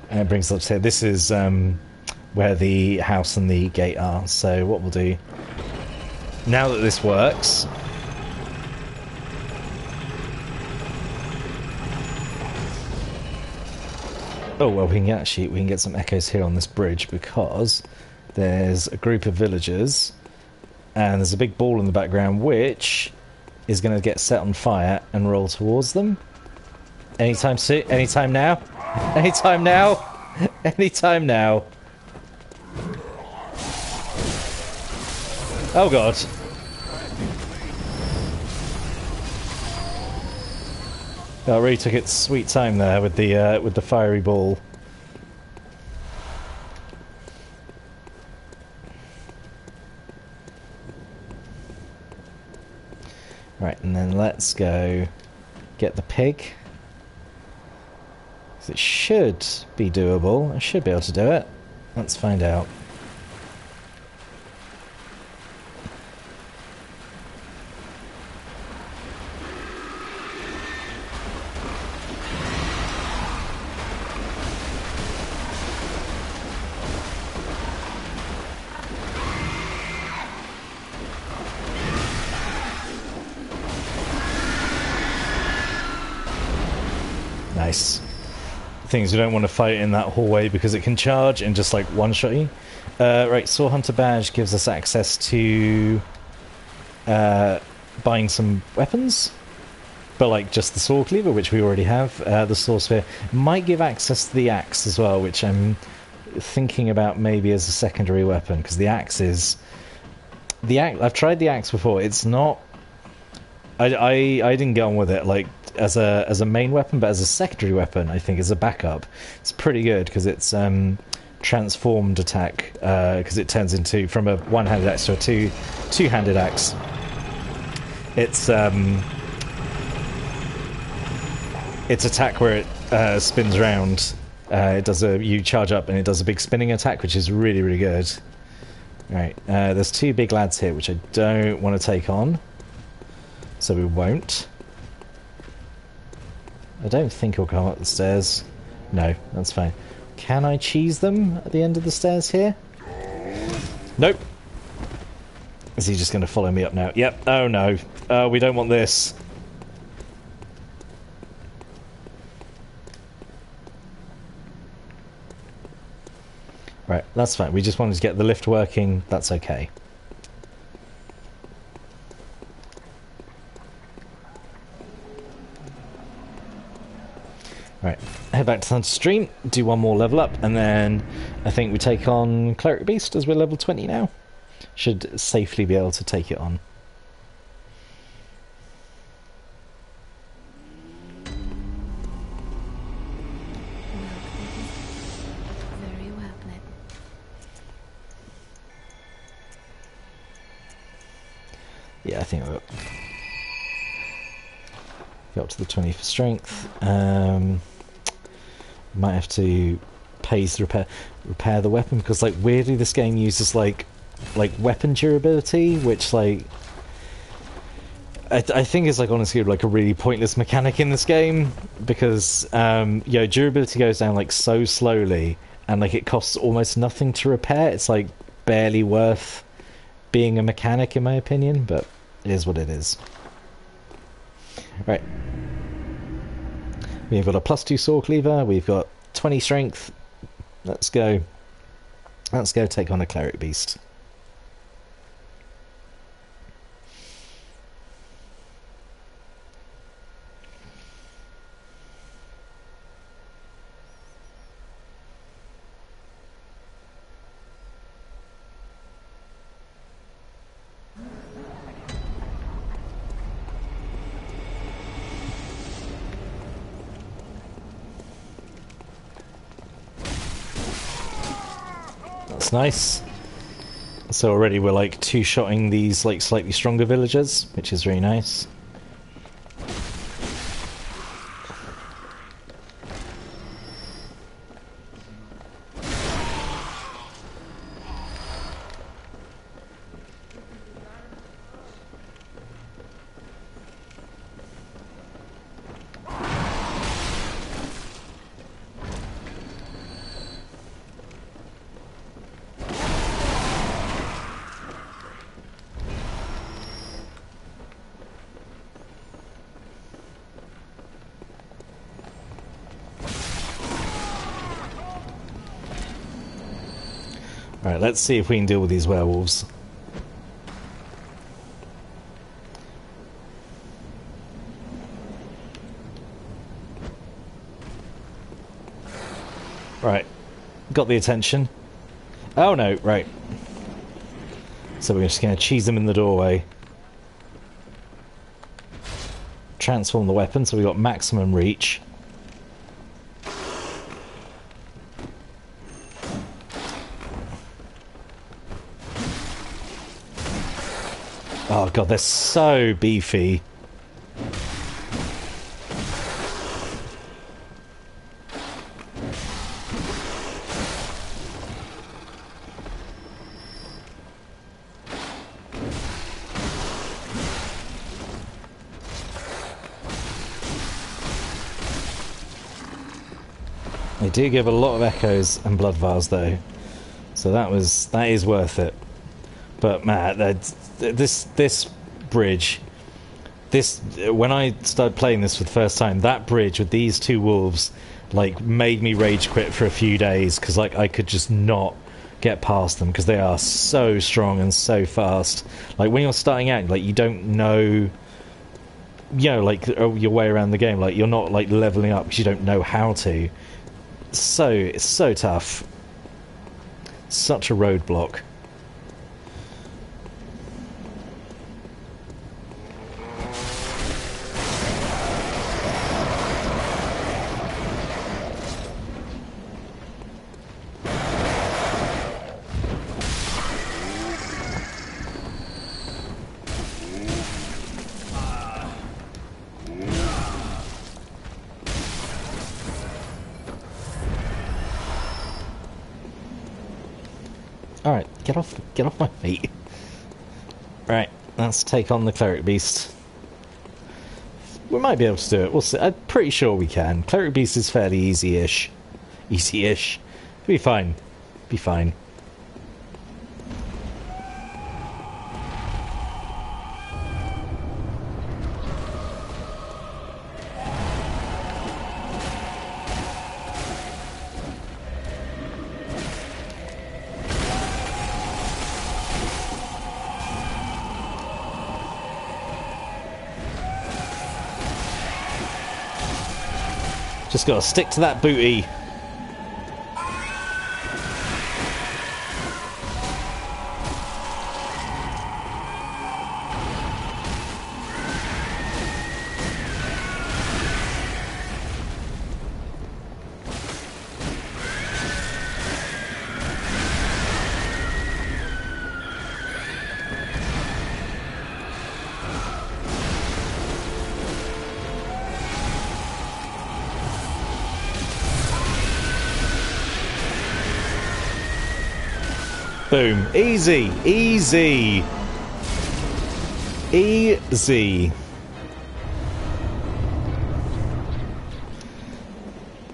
And it brings us up to here. This is where the house and the gate are. So what we'll do, now that this works, oh well, we can get some echoes here on this bridge because there's a group of villagers and there's a big ball in the background which is going to get set on fire and roll towards them. Anytime soon, anytime now, anytime now, anytime now. Oh god. Oh, it really took its sweet time there with the fiery ball. Right, and then let's go get the pig. 'Cause it should be doable. I should be able to do it. Let's find out. Nice. The thing is, you don't want to fight in that hallway because it can charge and just like one-shot you. Right, Saw Hunter badge gives us access to buying some weapons, but like just the saw cleaver, which we already have. The saw spear might give access to the axe as well, which I'm thinking about maybe as a secondary weapon because the axe is I've tried the axe before. It's not. I didn't get on with it like as a main weapon, but as a secondary weapon, I think as a backup, it's pretty good because it's transformed attack because it turns into from a one-handed axe to a two-handed axe. It's attack where it spins around. It does you charge up and it does a big spinning attack, which is really really good. Right, there's two big lads here which I don't want to take on. So we won't. I don't think he'll come up the stairs. No, that's fine. Can I cheese them at the end of the stairs here? Nope. Is he just going to follow me up now? Yep. Oh no. We don't want this. Right, that's fine. We just wanted to get the lift working. That's okay. Right, head back to Lunchstream, do one more level up, and then I think we take on Cleric Beast as we're level 20 now. Should safely be able to take it on. Very well, Bled. Yeah, I think we'll go up to the 20 for strength. Might have to pay to repair the weapon, because like weirdly this game uses like weapon durability, which like I think is like honestly like a really pointless mechanic in this game, because durability goes down like so slowly, and like it costs almost nothing to repair. It's like barely worth being a mechanic in my opinion, but it is what it is. Right. We've got a +2 saw cleaver, we've got 20 strength. Let's go. Let's go take on a Cleric Beast. That's nice. So already we're like two-shotting these like slightly stronger villagers, which is very nice. Alright, let's see if we can deal with these werewolves. Right. Got the attention. Oh no, right. So we're just going to cheese them in the doorway. Transform the weapon so we got maximum reach. Oh god, they're so beefy. They do give a lot of echoes and blood vials though, so that is worth it. But man, this bridge, when I started playing this for the first time, that bridge with these two wolves like made me rage quit for a few days, because like I could just not get past them because they are so strong and so fast. Like when you're starting out, like you don't know, like your way around the game. Like you're not like leveling up because you don't know how to. It's so tough. Such a roadblock. Alright, get off my feet. Right, let's take on the Cleric Beast. We might be able to do it, we'll see. I'm pretty sure we can. Cleric Beast is fairly easy-ish. Easy-ish. It'll be fine. Be fine. Just gotta stick to that booty. Boom. Easy. Easy. Easy.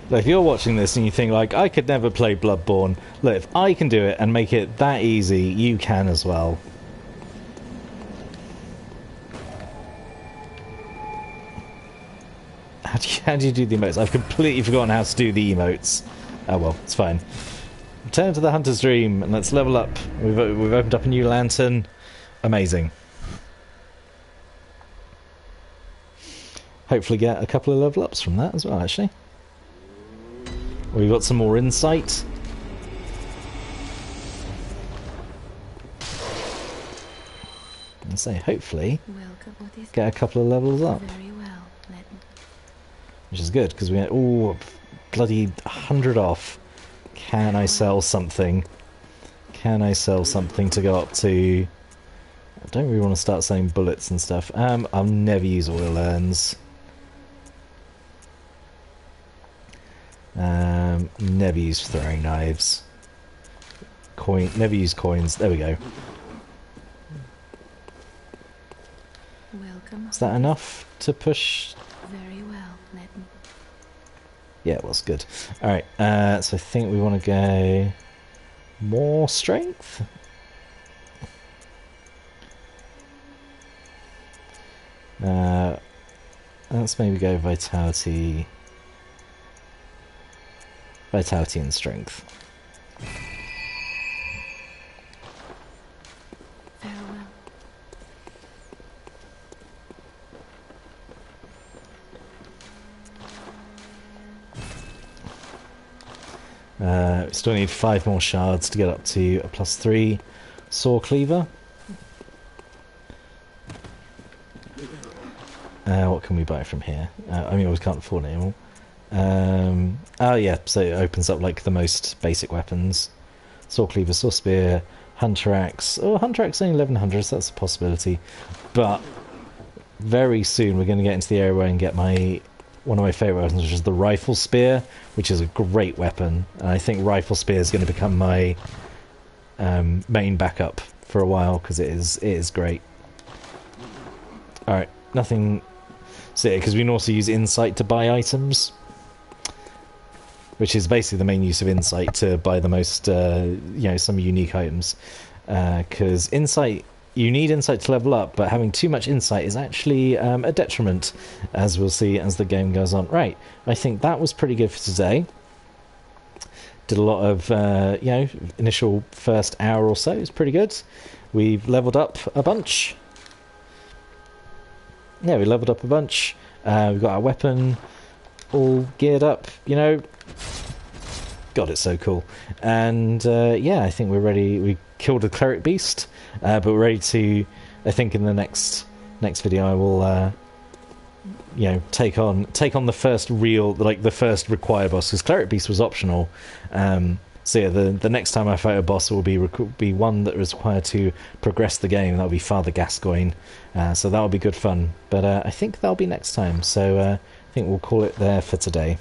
Look, if you're watching this and you think, like, I could never play Bloodborne, look, if I can do it and make it that easy, you can as well. How do you do the emotes? I've completely forgotten how to do the emotes. Oh well, it's fine. Return to the Hunter's Dream and let's level up. We've opened up a new lantern. Amazing. Hopefully get a couple of level ups from that as well, actually. We've got some more insight. And say, hopefully, get a couple of levels up. Very well, which is good, because we get, ooh, bloody 100 off. Can I sell something? Can I sell something to go up to... I don't really want to start selling bullets and stuff. I'll never use oil urns. Never use throwing knives. Never use coins. There we go. Welcome. Is that enough to push? Very well, let me. Yeah, it was good. Alright, so I think we want to go more strength. Let's maybe go vitality. Vitality and strength. Farewell. We still need 5 more shards to get up to a +3 saw cleaver. What can we buy from here? I mean, we can't afford it anymore. Oh yeah, so it opens up like the most basic weapons. Saw cleaver, saw spear, hunter axe. Oh, hunter axe only 1100, so that's a possibility. But very soon we're going to get into the area where I can get one of my favourite weapons, which is the rifle spear, which is a great weapon. And I think rifle spear is going to become my main backup for a while, because it is great. Alright, nothing... So yeah, because we can also use insight to buy items, which is basically the main use of insight, to buy the most, some unique items. Because insight, you need insight to level up, but having too much insight is actually a detriment, as we'll see as the game goes on. Right, I think that was pretty good for today. Did a lot of, initial first hour or so. It's pretty good. We've leveled up a bunch. Yeah, we leveled up a bunch. We've got our weapon all geared up, God, it's so cool. And yeah, I think we're ready. We killed a cleric beast, but we're ready to... I think in the next video I will, take on the first real, the first required boss, because cleric beast was optional. So yeah, the next time I fight a boss will be one that is required to progress the game. That'll be Father Gascoigne. So that'll be good fun. But I think that'll be next time. So I think we'll call it there for today.